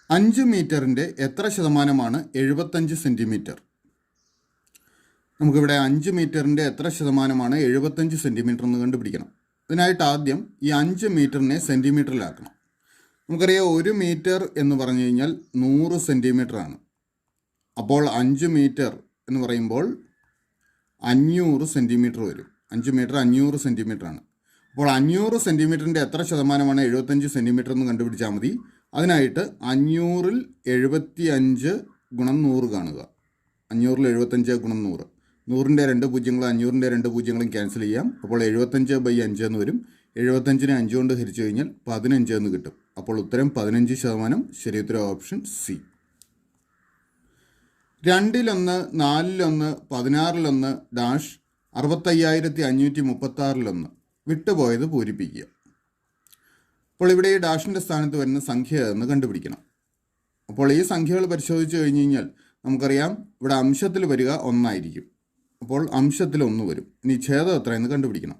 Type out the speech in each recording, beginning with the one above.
5 മീറ്ററിൻ്റെ എത്ര ശതമാനമാണ് 75 സെൻറ്റിമീറ്റർ? നമുക്കിവിടെ 5 മീറ്ററിൻ്റെ എത്ര ശതമാനമാണ് 75 സെൻറ്റിമീറ്റർ എന്ന് കണ്ടുപിടിക്കണം. ഇതിനായിട്ട് ആദ്യം ഈ 5 മീറ്ററിനെ സെൻറ്റിമീറ്ററിലാക്കണം. നമുക്കറിയാം 1 മീറ്റർ എന്ന് പറഞ്ഞു കഴിഞ്ഞാൽ 100 സെൻറ്റിമീറ്റർ ആണ്. അപ്പോൾ 5 മീറ്റർ എന്ന് പറയുമ്പോൾ 500 സെൻറ്റിമീറ്റർ വരും. 5 മീറ്റർ 500 സെൻറ്റിമീറ്റർ ആണ്. അപ്പോൾ 500 സെൻറ്റിമീറ്ററിൻ്റെ എത്ര ശതമാനമാണ് 75 സെൻറ്റിമീറ്റർ എന്ന് കണ്ടുപിടിച്ചാൽ മതി. അതിനായിട്ട് 500ൽ 75 ഗുണം 100 കാണുക. 500ൽ 75 ഗുണം 100. 100ൻ്റെ 2 പൂജ്യങ്ങളും 500ൻ്റെ 2 പൂജ്യങ്ങളും ക്യാൻസൽ ചെയ്യാം. അപ്പോൾ 75/5 എന്ന് വരും. 75നെ 5 കൊണ്ട് ഹരിച്ചു കഴിഞ്ഞാൽ 15 എന്ന് കിട്ടും. അപ്പോൾ ഉത്തരം 15%. ശരി ഉത്തരം ഓപ്ഷൻ സി. 2-1, 4-1, 16-1 ഡാഷ് 65,536 വിട്ടുപോയത് പൂരിപ്പിക്കുക. അപ്പോൾ ഇവിടെ ഈ ഡാഷിൻ്റെ സ്ഥാനത്ത് വരുന്ന സംഖ്യ എന്ന് കണ്ടുപിടിക്കണം. അപ്പോൾ ഈ സംഖ്യകൾ പരിശോധിച്ച് കഴിഞ്ഞ് കഴിഞ്ഞാൽ നമുക്കറിയാം ഇവിടെ അംശത്തിൽ വരിക 1 ആയിരിക്കും. അപ്പോൾ അംശത്തിൽ 1 വരും. ഇനി ഛേദം എത്രയെന്ന് കണ്ടുപിടിക്കണം.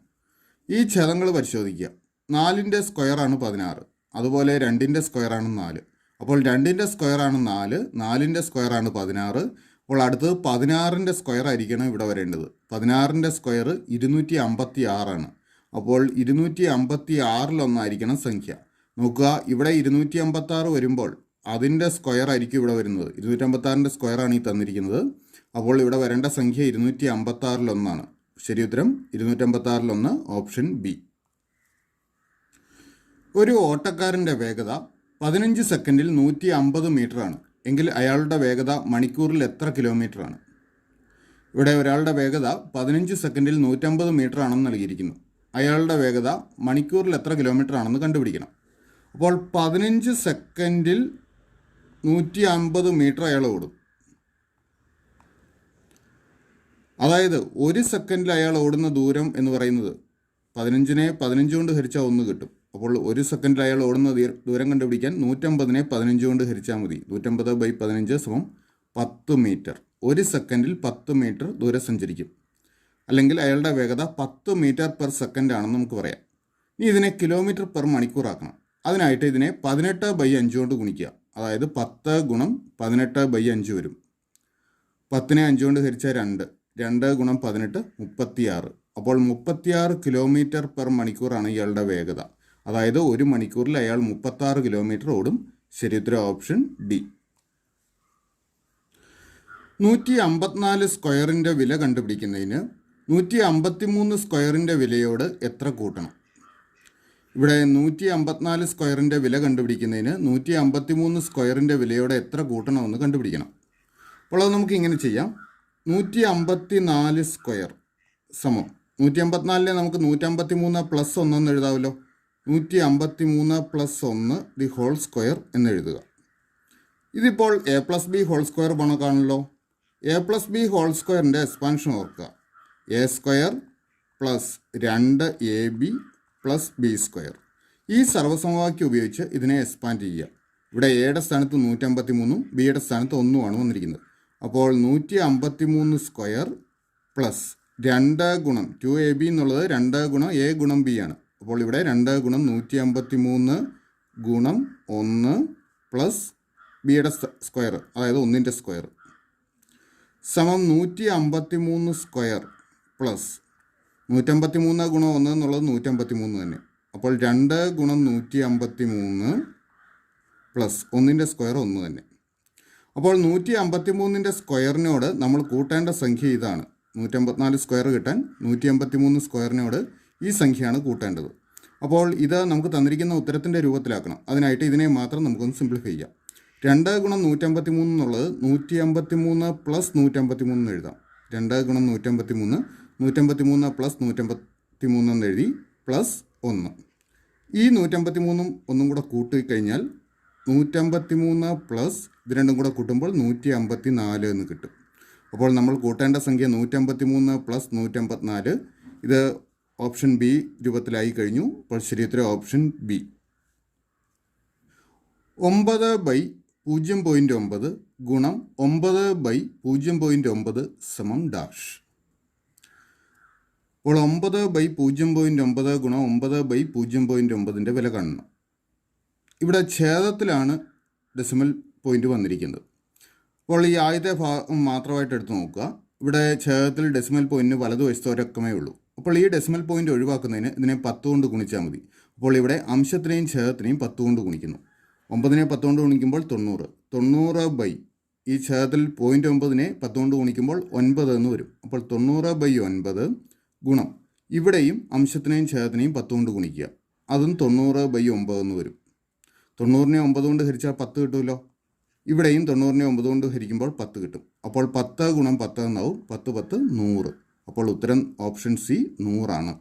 ഈ ഛേദങ്ങൾ പരിശോധിക്കുക. 4ൻ്റെ സ്ക്വയറാണ് 16, അതുപോലെ 2ൻ്റെ സ്ക്വയറാണ് 4. അപ്പോൾ 2ൻ്റെ സ്ക്വയറാണ് 4, 4ൻ്റെ സ്ക്വയറാണ് 16. അപ്പോൾ അടുത്തത് 16ൻ്റെ സ്ക്വയർ ആയിരിക്കണം ഇവിടെ വരേണ്ടത്. 16ൻ്റെ സ്ക്വയർ 256 അപ്പോൾ 256 സംഖ്യ. നോക്കുക, ഇവിടെ 256 വരുമ്പോൾ അതിൻ്റെ സ്ക്വയർ ആയിരിക്കും ഇവിടെ വരുന്നത്. 256ൻ്റെ സ്ക്വയറാണ് ഈ തന്നിരിക്കുന്നത്. അപ്പോൾ ഇവിടെ വരേണ്ട സംഖ്യ 256 ശരി ഉത്തരം 256 ഓപ്ഷൻ ബി. ഒരു ഓട്ടക്കാരൻ്റെ വേഗത 15 സെക്കൻഡിൽ 150 മീറ്ററാണ് എങ്കിൽ അയാളുടെ വേഗത മണിക്കൂറിൽ എത്ര കിലോമീറ്ററാണ്? ഇവിടെ ഒരാളുടെ വേഗത 15 സെക്കൻഡിൽ 150 മീറ്റർ ആണെന്ന് നൽകിയിരിക്കുന്നു. അയാളുടെ വേഗത മണിക്കൂറിൽ എത്ര കിലോമീറ്റർ ആണെന്ന് കണ്ടുപിടിക്കണം. അപ്പോൾ 15 സെക്കൻഡിൽ 150 മീറ്റർ അയാൾ ഓടും. അതായത് 1 സെക്കൻഡിൽ അയാൾ ഓടുന്ന ദൂരം എന്ന് പറയുന്നത് 15നെ 15 കൊണ്ട് ഹരിച്ചാൽ 1 കിട്ടും. അപ്പോൾ 1 സെക്കൻഡിൽ അയാൾ ഓടുന്ന ദൂരം കണ്ടുപിടിക്കാൻ 150നെ 15 കൊണ്ട് ഹരിച്ചാൽ മതി. 150/15 = 10 മീറ്റർ. 1 സെക്കൻഡിൽ 10 മീറ്റർ ദൂരം സഞ്ചരിക്കും. അല്ലെങ്കിൽ അയാളുടെ വേഗത 10 മീറ്റർ പെർ സെക്കൻഡ് ആണെന്ന് നമുക്ക് പറയാം. ഇനി ഇതിനെ കിലോമീറ്റർ പെർ മണിക്കൂർ ആക്കണം. അതിനായിട്ട് ഇതിനെ 18/5 കൊണ്ട് ഗുണിക്കുക. അതായത് 10 ഗുണം 18/5 വരും. 10നെ 5 കൊണ്ട് ഹരിച്ചാൽ 2, 2 ഗുണം 18 36. അപ്പോൾ 36 കിലോമീറ്റർ പെർ മണിക്കൂറാണ് ഇയാളുടെ വേഗത. അതായത് 1 മണിക്കൂറിൽ അയാൾ 36 കിലോമീറ്റർ ഓടും. ശരി ഉത്തരം ഓപ്ഷൻ ഡി. 154 സ്ക്വയറിൻ്റെ വില കണ്ടുപിടിക്കുന്നതിന് 153 സ്ക്വയറിൻ്റെ വിലയോട് എത്ര കൂട്ടണം? ഇവിടെ 154 സ്ക്വയറിൻ്റെ വില കണ്ടുപിടിക്കുന്നതിന് 153 സ്ക്വയറിൻ്റെ വിലയോട് എത്ര കൂട്ടണമെന്ന് കണ്ടുപിടിക്കണം. അപ്പോൾ അത് നമുക്ക് ഇങ്ങനെ ചെയ്യാം. 154 സ്ക്വയർ സമം 154നെ നമുക്ക് 153 + 1 എന്ന് എഴുതാമല്ലോ. 153 + 1 ദി ഹോൾ സ്ക്വയർ എന്ന് എഴുതുക. ഇതിപ്പോൾ a+b ഹോൾ സ്ക്വയർ കാണുമല്ലോ. a+b ഹോൾ സ്ക്വയറിൻ്റെ എക്സ്പാൻഷൻ ഓർക്കുക. a² + 2ab + b². ഈ സർവ്വസമവാക്യം ഉപയോഗിച്ച് ഇതിനെ എക്സ്പാൻഡ് ചെയ്യുക. ഇവിടെ എയുടെ സ്ഥാനത്ത് 153ഉം ബിയുടെ സ്ഥാനത്ത് 1ഉമാണ് വന്നിരിക്കുന്നത്. അപ്പോൾ 153 സ്ക്വയർ പ്ലസ് 2 ഗുണം 2ab എന്നുള്ളത് 2 ഗുണം a ഗുണം b ആണ്. അപ്പോൾ ഇവിടെ 2 ഗുണം 153 ഗുണം 1 പ്ലസ് ബിയുടെ സ്ക്വയർ, അതായത് 1ൻ്റെ സ്ക്വയർ സമം 153 സ്ക്വയർ പ്ലസ് 153 ഗുണം 1 എന്നുള്ളത് 153 തന്നെ. അപ്പോൾ 2 ഗുണം 153 പ്ലസ് 1ൻ്റെ സ്ക്വയർ 1 തന്നെ. അപ്പോൾ 153ൻ്റെ സ്ക്വയറിനോട് നമ്മൾ കൂട്ടേണ്ട സംഖ്യ ഇതാണ്. 154 സ്ക്വയർ കിട്ടാൻ 153 സ്ക്വയറിനോട് ഈ സംഖ്യയാണ് കൂട്ടേണ്ടത്. അപ്പോൾ ഇത് നമുക്ക് തന്നിരിക്കുന്ന ഉത്തരത്തിൻ്റെ രൂപത്തിലാക്കണം. അതിനായിട്ട് ഇതിനെ മാത്രം നമുക്കൊന്ന് സിംപ്ലിഫൈ ചെയ്യാം. 2 ഗുണം 153 എന്നുള്ളത് 153 പ്ലസ് 153 എന്ന് എഴുതാം. 2 ഗുണം 153 153 പ്ലസ് 153 എന്ന് എഴുതി പ്ലസ് 1. ഈ 153ഉം 1ഉം കൂടെ കൂട്ടിക്കഴിഞ്ഞാൽ 153 പ്ലസ് ഇത് രണ്ടും കൂടെ കൂട്ടുമ്പോൾ 154 എന്ന് കിട്ടും. അപ്പോൾ നമ്മൾ കൂട്ടേണ്ട സംഖ്യ 153 പ്ലസ് 154. ഇത് ഓപ്ഷൻ ബി രൂപത്തിലായി കഴിഞ്ഞു. അപ്പോൾ ശരി ഉത്തരം ഓപ്ഷൻ ബി. 9/0.9 ഗുണം 9/0.9 സമം ഡാഷ്. അപ്പോൾ 9/0.9 ഗുണം 9/0.9 വില കാണണം. ഇവിടെ ഛേദത്തിലാണ് ഡെസിമൽ പോയിൻ്റ് വന്നിരിക്കുന്നത്. അപ്പോൾ ഈ ആദ്യത്തെ ഭാഗം മാത്രമായിട്ട് എടുത്ത് നോക്കുക. ഇവിടെ ഛേദത്തിൽ ഡെസിമൽ പോയിൻറ്റിന് വലതുവശത്ത് ഒരക്കമേ ഉള്ളൂ. അപ്പോൾ ഈ ഡെസിമൽ പോയിൻ്റ് ഒഴിവാക്കുന്നതിന് ഇതിനെ 10 കൊണ്ട് ഗുണിച്ചാൽ മതി. അപ്പോൾ ഇവിടെ അംശത്തിനെയും ഛേദത്തിനെയും 10 കൊണ്ട് ഗുണിക്കുന്നു. 9നെ 10 കൊണ്ട് ഗുണിക്കുമ്പോൾ 90. 90 ഈ ഛേദത്തിൽ 0.9നെ 10 കൊണ്ട് ഗുണിക്കുമ്പോൾ 9 എന്ന് വരും. അപ്പോൾ 90/9 ഗുണം ഇവിടെയും അംശത്തിനെയും ഛേദത്തിനെയും 10 കൊണ്ട് ഗുണിക്കുക. അതും 90/9 എന്ന് വരും. 90നെ 9 കൊണ്ട് ഹരിച്ചാൽ 10 കിട്ടുമല്ലോ. ഇവിടെയും 90നെ 9 കൊണ്ട് ഹരിക്കുമ്പോൾ 10 കിട്ടും. അപ്പോൾ 10 × 10 എന്നാവും. 10 10 100. അപ്പോൾ ഉത്തരം ഓപ്ഷൻ സി 100 ആണ്.